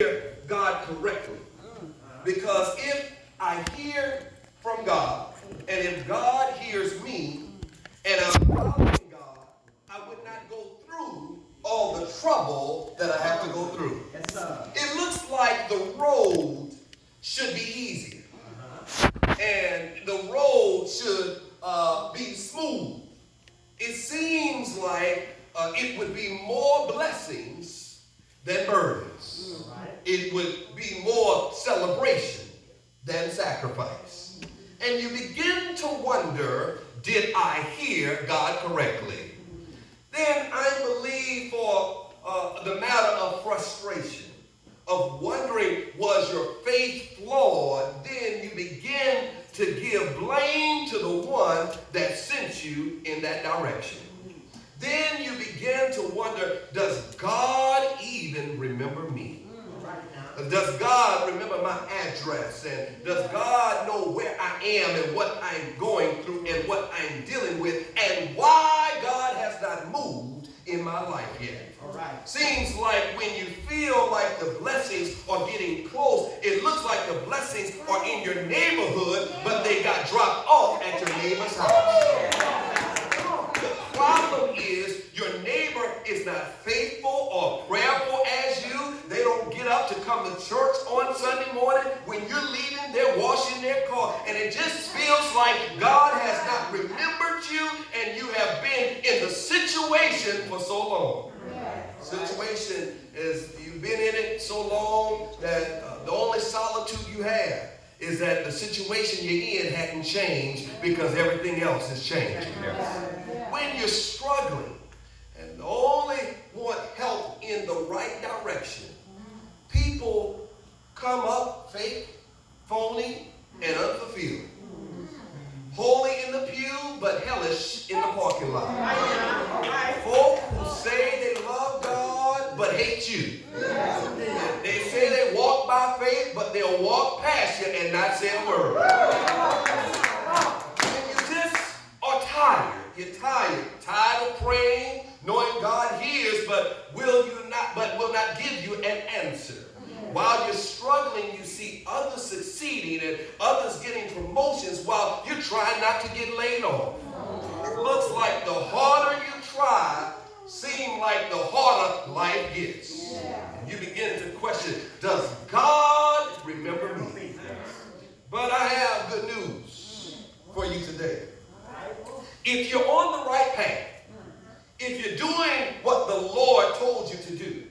hear God correctly. Because if I hear from God, and if God hears me, and I'm following God, I would not go through all the trouble that I have to go through. Yes, sir. It looks like the road should be easier. And the road should be smooth. It seems like it would be more blessings than burdens. It would be more celebration than sacrifice. And you begin to wonder, did I hear God correctly? Then I believe for the matter of frustration, of wondering, was your faith flawed? Then you begin to give blame to the one that sent you in that direction. Then you begin to wonder, does God even remember me? Does God remember my address? And does God know where I am and what I'm going through and what I'm dealing with and why God has not moved in my life yet? All right. Seems like when you feel like the blessings are getting close, it looks like the blessings are in your neighborhood, but they got dropped off at your neighbor's house. The problem is your neighbor is not faithful or prayerful as you. They don't get up to come to church on Sunday morning. When you're leaving, they're washing their car. And it just feels like God has not remembered you and you have been in the situation for so long. Situation is you've been in it so long that the only solitude you have is that the situation you're in hadn't changed because everything else has changed. When you're struggling and only want help in the right direction, people come up fake, phony, and unfulfilled. Holy in the pew, but hellish in the parking lot. Folk who say they love God, but hate you. They say they walk by faith, but they'll walk past you and not say a word. And you just are tired. You're tired of praying, knowing God hears, but will not give you an answer. While you're struggling, you see others succeeding and others getting promotions while you're trying not to get laid off. It looks like the harder you try, seems like the harder life gets. And you begin to question, does God remember me? But I have good news for you today. If you're on the right path, if you're doing what the Lord told you to do,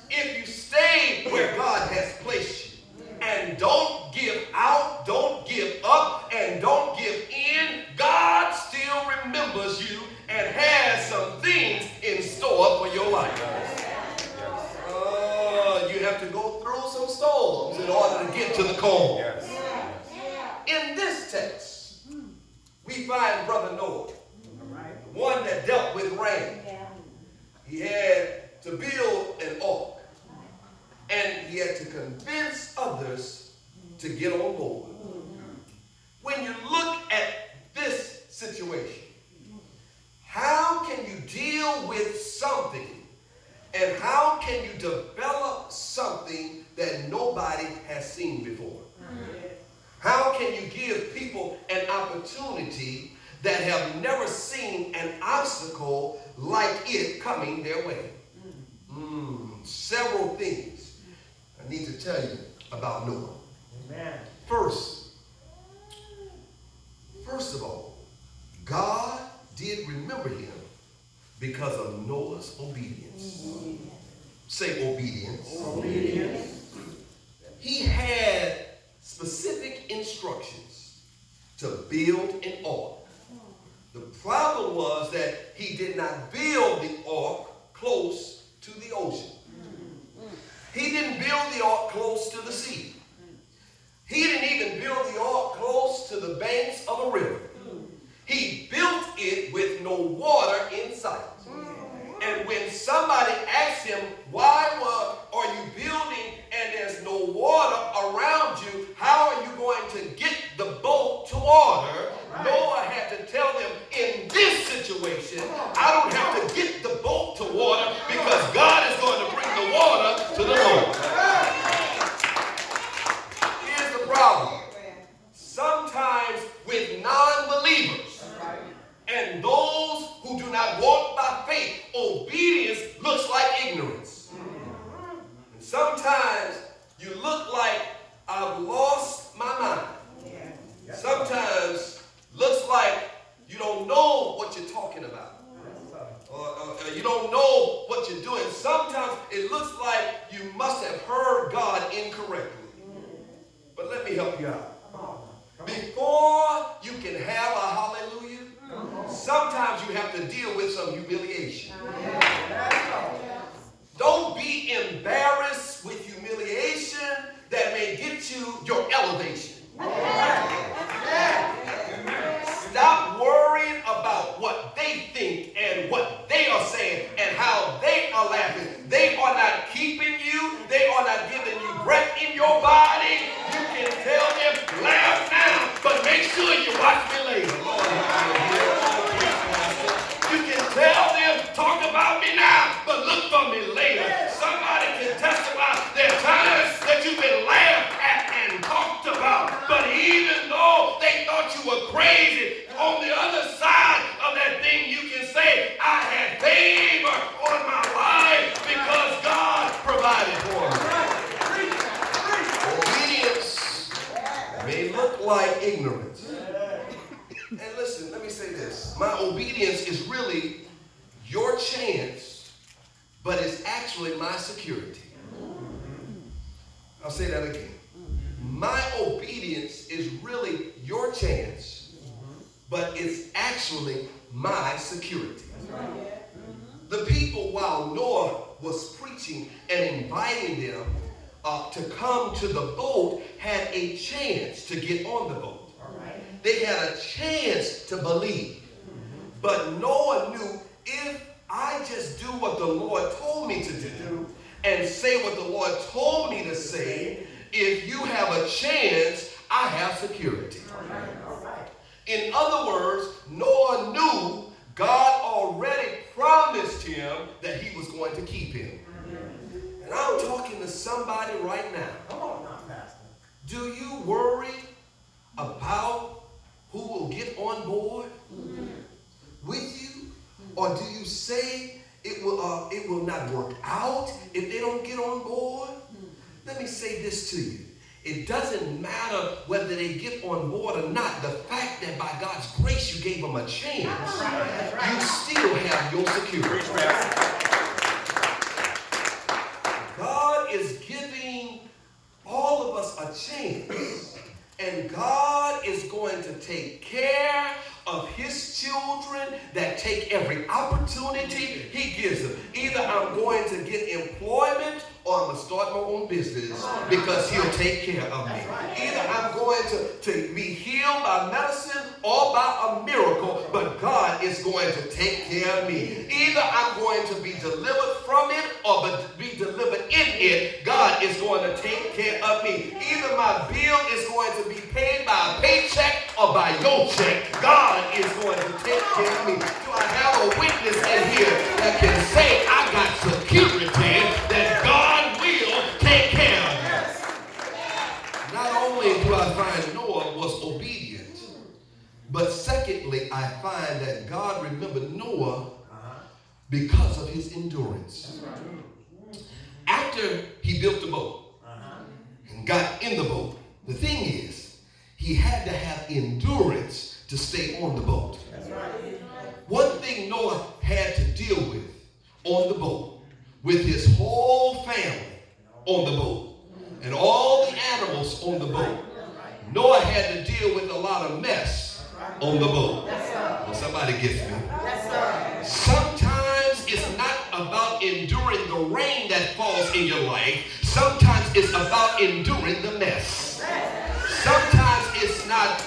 if you stay where God has placed you, and don't give out, don't give up, and don't give in, God still remembers you and has some things in store for your life. You have to go through some storms in order to get to the calm. In this text, we find Brother Noah, the one that dealt with rain. He had to build an ark. And he had to convince others to get on board. When you look at this situation, how can you deal with something and how can you develop something that nobody has seen before? How can you give people an opportunity that have never seen an obstacle like it coming their way? Several things I need to tell you about Noah. Amen. First of all, God did remember him because of Noah's obedience. Say obedience. Obedience. He had specific instructions to build an ark. The problem was that he did not build the ark close to the ocean. He didn't build the ark close to the sea. He didn't even build the ark close to the banks of a river. He built it with no water in sight. And when somebody asked him, why are you building and there's no water around you? How are you going to get the boat to water? Noah had to tell them, in this situation, I don't have to get the boat to water because God is going to bring the water to the Lord. look like I've lost my mind. Sometimes looks like you don't know what you're talking about. Or you don't know what you're doing. Sometimes it looks like you must have heard God incorrectly. But let me help you out. Before you can have a hallelujah, sometimes you have to deal with some humiliation. Don't be embarrassed with humiliation that may get you your elevation. Stop worrying about what they think and what they are saying and how they are laughing. They are not keeping you. They are not giving you breath in your body. You can tell them, laugh now, but make sure you watch me later. You can tell them, talk about me now, but look for me later. Somebody can testify there are times that you've been laughed at and talked about, but even though they thought you were crazy, on the other side of that thing you can say, I had favor on my life because God provided for me. Obedience may look like ignorance. And listen, let me say this. My obedience is really your chance, but it's actually my security. I'll say that again. My obedience is really your chance, but it's actually my security. The people, while Noah was preaching and inviting them to come to the boat, had a chance to get on the boat. They had a chance to believe. But Noah knew, if I just do what the Lord told me to do and say what the Lord told me to say, if you have a chance, I have security. In other words, Noah knew God already promised him that he was going to keep him. And I'm talking to somebody right now. Come on now, Pastor. Do you worry about who will get on board with you? Or do you say it will not work out if they don't get on board? Let me say this to you. It doesn't matter whether they get on board or not. The fact that by God's grace you gave them a chance, you still have your security. God is giving all of us a chance, and God is going to take care of his children that take every opportunity he gives them. Either I'm going to get employment or I'm going to start my own business because he'll take care of me. Either I'm going to be healed by medicine or by a miracle, but God is going to take care of me. Either I'm going to be delivered from it or be delivered in it. God is going to take care of me. Either my bill is going to be paid by a paycheck or by your check. God is going to take care of me. Do I have a witness in here that can say I got security that God will take care of me? Not only do I find Noah was obedient, but secondly, I find that God remembered Noah because of his endurance. After he built the boat and got in the boat, the thing is, he had to have endurance to stay on the boat. One thing Noah had to deal with on the boat, with his whole family on the boat, and all the animals on the boat, Noah had to deal with a lot of mess on the boat. Well, somebody gets me. Sometimes it's not about enduring the rain that falls in your life. Sometimes it's about enduring the mess. Sometimes it's not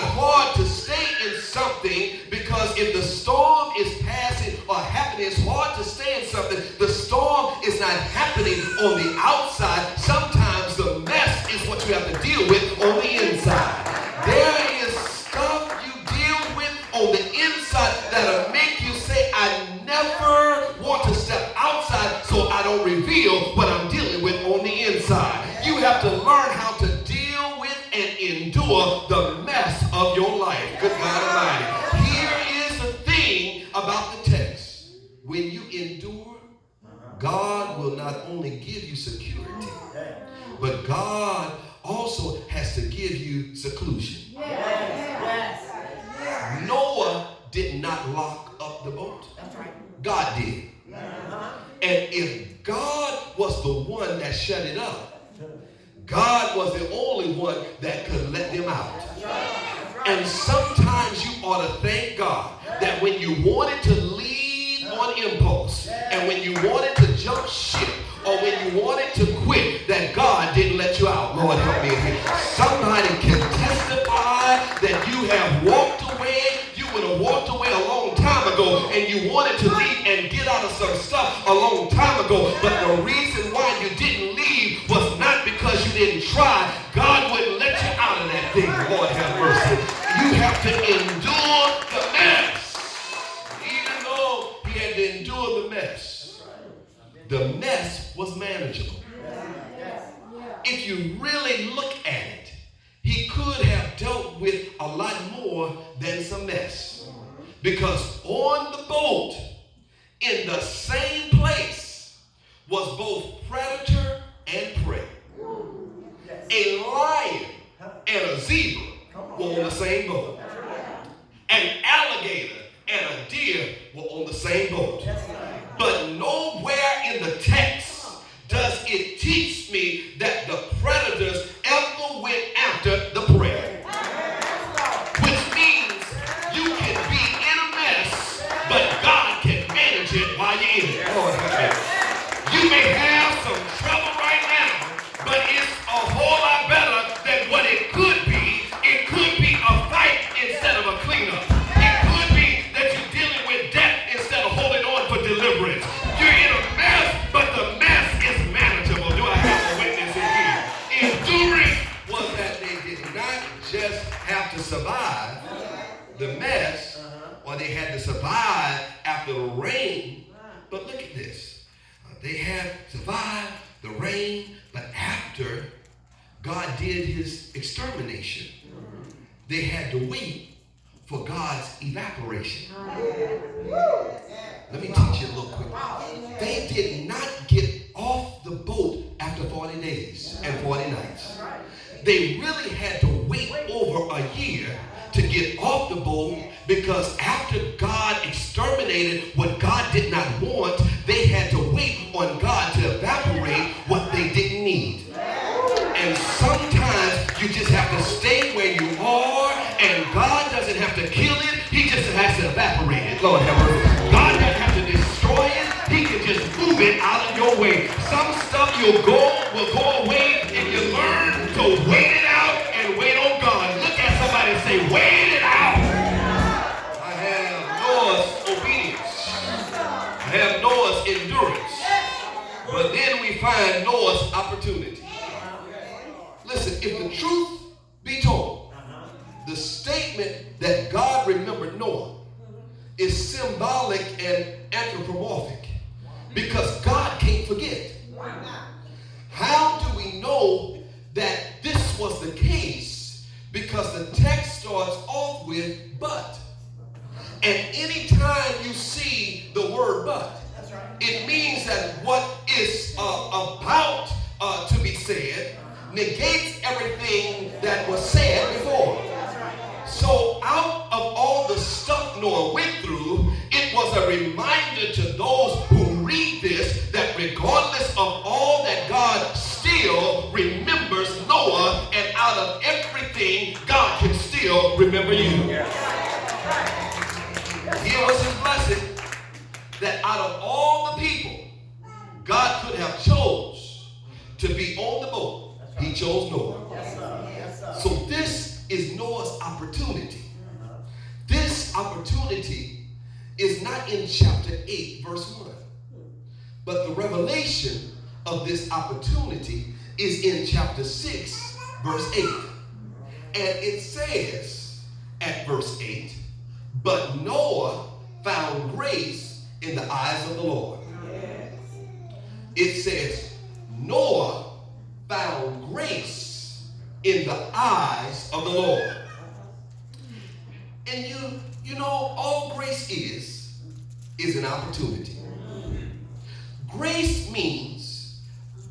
hard to stay in something, because if the storm is passing or happening, it's hard to stay in something. The storm is not happening on the outside. Sometimes the mess is what you have to deal with on the inside. There is stuff you deal with on the inside that'll make you say, I never want to step outside so I don't reveal what I'm dealing with on the inside. You have to learn how to deal with and endure the mess of your life. Good God Almighty. Here is the thing about the text. When you endure, God will not only give you security, But God also has to give you seclusion. Noah did not lock up the boat. God did. And if God was the one that shut it up, God was the only one that could let them out. And sometimes you ought to thank God that when you wanted to leave on impulse, and when you wanted to jump ship, or when you wanted to quit, that God didn't let you out. Lord, help me here. Somebody can testify that you have walked away. You would have walked away a long time ago, and you wanted to leave and get out of some stuff a long time ago. But the reason why you didn't leave was not because you didn't try. God wouldn't let you out of that thing. Lord, have mercy. You have to endure the mess. Even though he had to endure the mess, the mess was manageable. If you really look at it, he could have dealt with a lot more than some mess. Because on the boat, in the same place, was both predator and prey. A lion and a zebra were on the same boat. An alligator and a deer were on the same boat. But nowhere in the text does it teach me that the predators ever went after the prey. Which means you can be in a mess, but God can manage it while you're in it. You may have some trouble right now, but it's a whole lot better than what it could be. It could be a fight instead of a cleanup. It could be that you're dealing with death instead of holding on for deliverance. You're in a mess, but the mess is manageable. Do I have a witness in here? Endurance was that they did not just have to survive the mess, or they had to survive after the rain. But look at this. They had survived the rain, but after God did his extermination, they had to wait for God's evaporation. Let me teach you a little quick. They did not get off the boat after 40 days and 40 nights. They really had to wait over a year to get off the boat, because after God exterminated what God did not want, they had to wait on God to evaporate what they didn't need. And sometimes you just have to stay where you are, and God doesn't have to kill it, he just has to evaporate it. Lord have mercy. God doesn't have to destroy it, he can just move it out of your way. Some stuff will go away if you learn to wait it out and wait on God. Look at somebody and say, wait it out. I have Noah's obedience. I have Noah's endurance. But then we find Noah's opportunity. Listen, if the truth be told, the statement that God remembered Noah is symbolic and anthropomorphic, because God can't forget. How do we know that this was the case? Because the text starts off with but. And anytime you see the word but, it means that what is about to be said negates everything that was said before. So out of all the stuff Noah went through, it was a reminder to those who read this that regardless of all that, God still remembers Noah, and out of everything, God can still remember you. Here was his blessing, that out of all the people God could have chose to be on the boat, he chose Noah. So this is Noah's opportunity. This opportunity is not in chapter 8, verse 1. But the revelation of this opportunity is in chapter 6, verse 8. And it says at verse 8, but Noah found grace in the eyes of the Lord. It says, Noah found grace in the eyes of the Lord. And you know, all grace is an opportunity. Grace means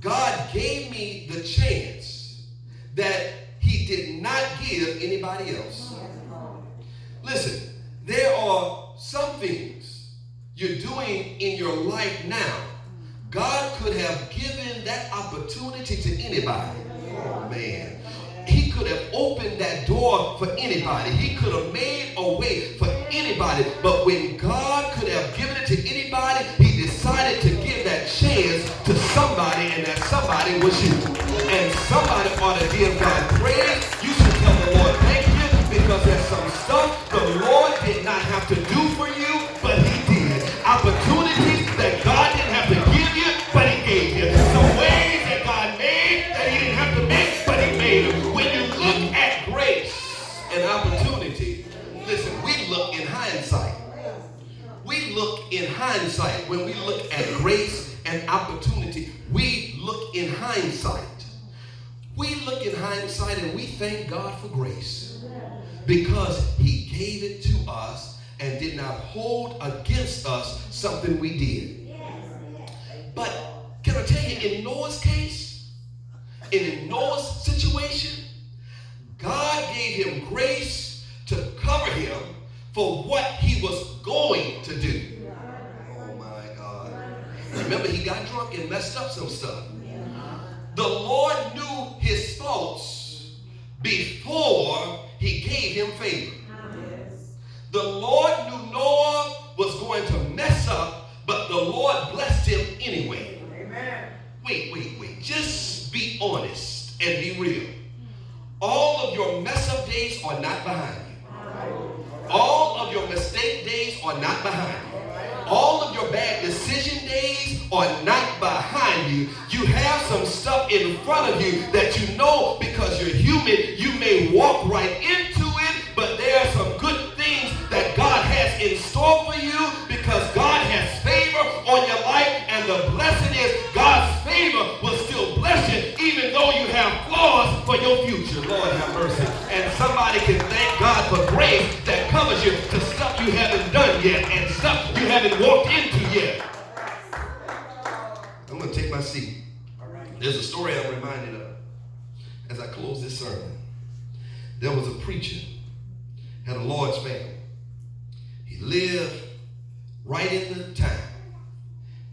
God gave me the chance that he did not give anybody else. Listen, there are some things you're doing in your life now. God could have given that opportunity to anybody. Oh, man. He could have opened that door for anybody. He could have made a way for anybody. But when God could have given it to anybody, he decided to give that chance to somebody, and that somebody was you. And somebody ought to give God praise. You should tell the Lord thank you, because there's some stuff the Lord did not have to do for you, but he did. Opportunities that God didn't have to give you, but he gave you. Some ways that God made that he didn't have to make, but he made them. When you look at grace and opportunity, listen, we look in hindsight. We look in hindsight. When we look at grace and opportunity, we look in hindsight. We look in hindsight and we thank God for grace, because he gave it to us and did not hold against us something we did. But can I tell you, in Noah's case, in Noah's situation, God gave him grace to cover him for what he was going to do. Oh my God. Remember, he got drunk and messed up some stuff. The Lord knew his faults before he gave him favor. The Lord knew Noah was going to mess up, but the Lord blessed him anyway. Amen. Wait. Just be honest and be real. All of your mess up days are not behind you. All of your mistake days are not behind you. All of your bad decision days are not behind you. You have some stuff in front of you that you know, because you're human, you may walk right into it, but there are some good things that God has in store for you, because God has favor on your life, and the blessing is God's favor will still bless you even though you have flaws for your future. Lord have mercy. And somebody can thank God for grace that covers you to stuff you haven't done yet and stuff you haven't walked into yet. I'm going to take my seat. There's a story I'm reminded of as I close this sermon. There was a preacher, had a large family. He lived right in the town.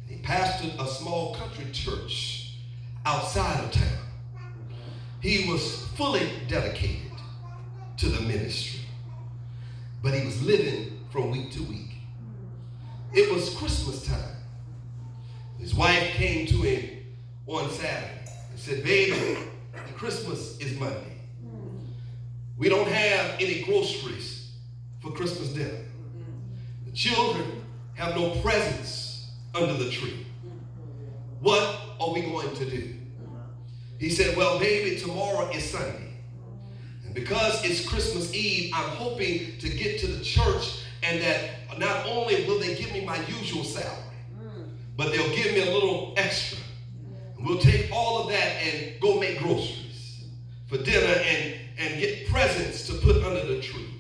And he pastored a small country church outside of town. He was fully dedicated to the ministry, but he was living from week to week. It was Christmas time. His wife came to him on Saturday and said, "Baby, Christmas is Monday. We don't have any groceries for Christmas dinner. The children have no presents under the tree. What are we going to do?" He said, "Well, baby, tomorrow is Sunday. And because it's Christmas Eve, I'm hoping to get to the church, and that not only will they give me my usual salary, but they'll give me a little extra. And we'll take all of that and go make groceries for dinner and get presents to put under the tree."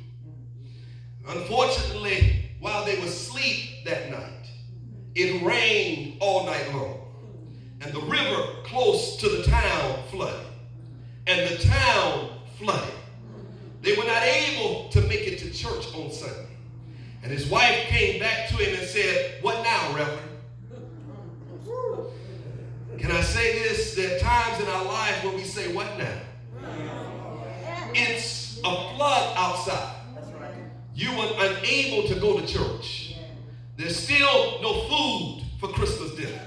Unfortunately, while they were asleep that night, it rained all night long. And the river close to the town flooded. And the town flooded. They were not able to make it to church on Sunday. And his wife came back to him and said, "What now, Reverend?" Can I say this? There are times in our life when we say, "What now?" It's a flood outside. You were unable to go to church. There's still no food for Christmas dinner.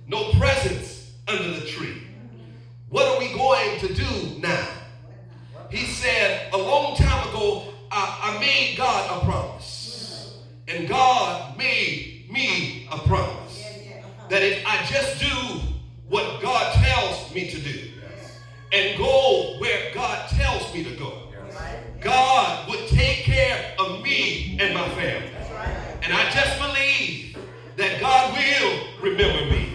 No presents under the tree. What are we going to do now? He said, "A long time ago, I made God a promise. And God made me a promise that if I just do what God tells me to do and go where God tells me to go, God would take care of me and my family. And I just believe that God will remember me."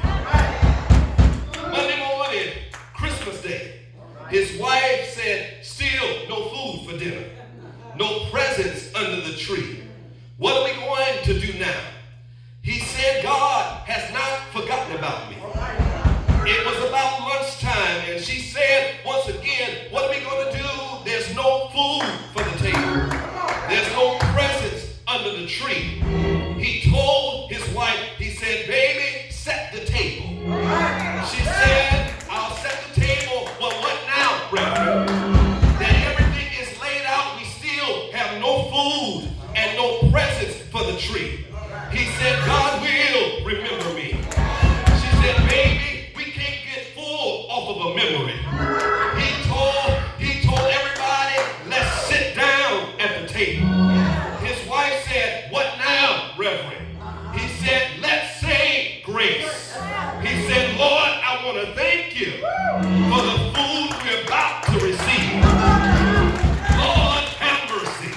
Monday morning, Christmas Day, his wife said, "Still no food for dinner. No presents under the tree. What are we going to do now?" He said, "God has not forgotten about me. It was about And she said, once again, what are we going to do? There's no food for the table. There's no presents under the tree. He told his wife, he said, baby, set the table. She said, I'll set the table. Well, what now, Reverend? That everything is laid out. We still have no food and no presents for the tree. He said, God will remember me. She said, baby, we can't get full off of a memory. He told everybody, let's sit down at the table. His wife said, what now, Reverend? He said, let's say grace. He said, Lord, I want to thank you for the food we're about to receive. Lord, have mercy.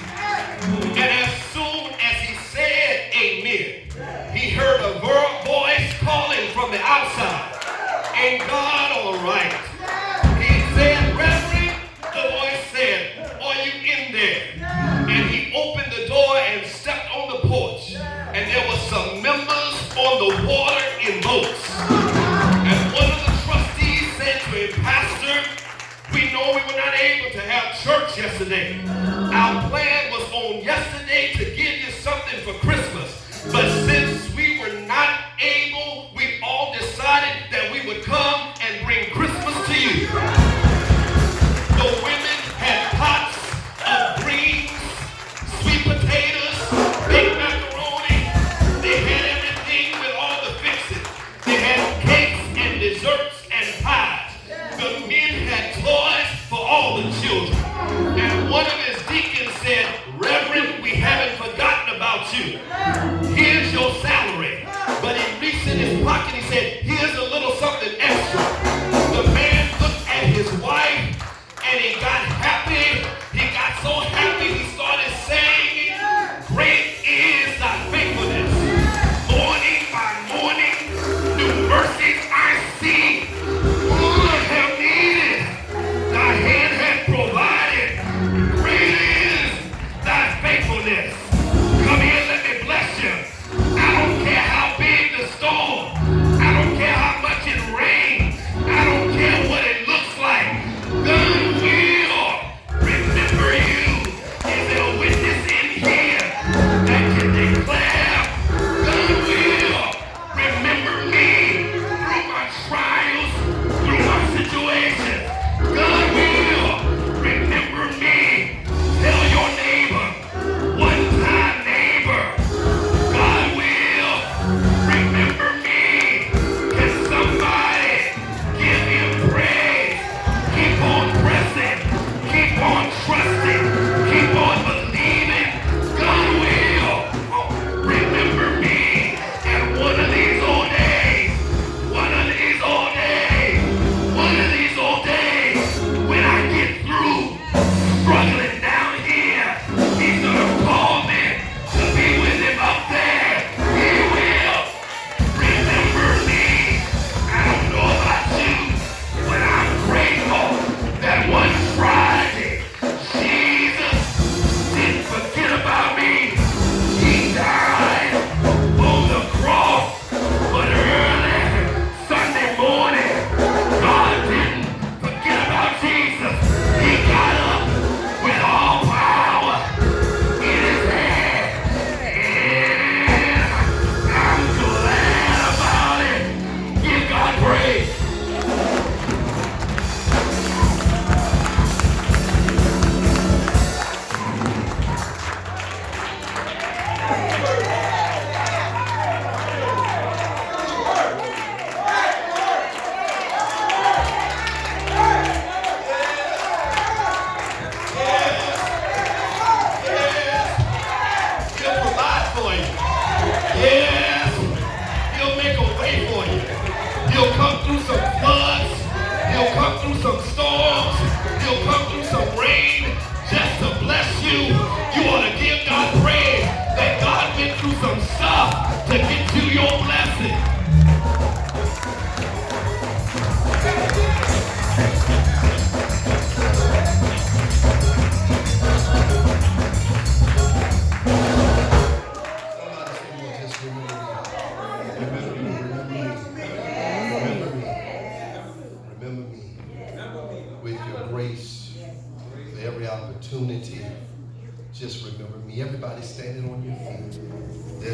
And as soon as he said amen, he heard a voice calling from the outside. Ain't God all right? He said, Reverend, the voice said, are you in there? And he opened the door and stepped on the porch. And there were some members on the water in boats. And one of the trustees said to him, Pastor, we know we were not able to have church yesterday. Our plan was on yesterday to give you something for Christmas. But since we were not able, we all decided that we would come and bring Christmas to you. The women had pots of greens, sweet potatoes, baked macaroni. They had everything with all the fixings. They had cakes and desserts and pies. The men had toys for all the children. And one of his deacons said, Reverend, we haven't forgotten about you. Here's your salary. But he reached in his pocket, he said, here's a little something extra. The man looked at his wife and he got happy. He got so happy he started saying, great is thy faithfulness. Morning by morning, new mercies I see. All I have needed, thy hand hath provided. Great is thy faithfulness. Come here, let me bless you. I don't care how big the storm. I don't care how much it rains. I don't care what it looks like. God will remember you. Is there a witness in here that can declare God will remember me through my trials, through my situations? God will remember me. Tell your neighbor, one time neighbor, God will remember me. Can somebody give him praise? Keep on pressing. Keep on trusting. Keep on believing. God will remember me. And one of these old days, one of these old days, one of these old days, when I get through struggling down here, he's gonna call me to be with him up there. He will remember me. I don't know about you, but I'm grateful that one Friday, Jesus didn't forget about me. He died on the cross, but early Sunday morning, God didn't forget about Jesus. He got up with all power in his hand. And I'm glad about it. Give God praise. He'll provide for you. Yes. He'll make a way for you. He'll come through some floods. He'll come through some storms. He'll come through some rain just to bless you. You ought to give God praise that God went through some stuff to get you your blessing. Remember me. every opportunity, just remember me. Everybody standing on your feet. There's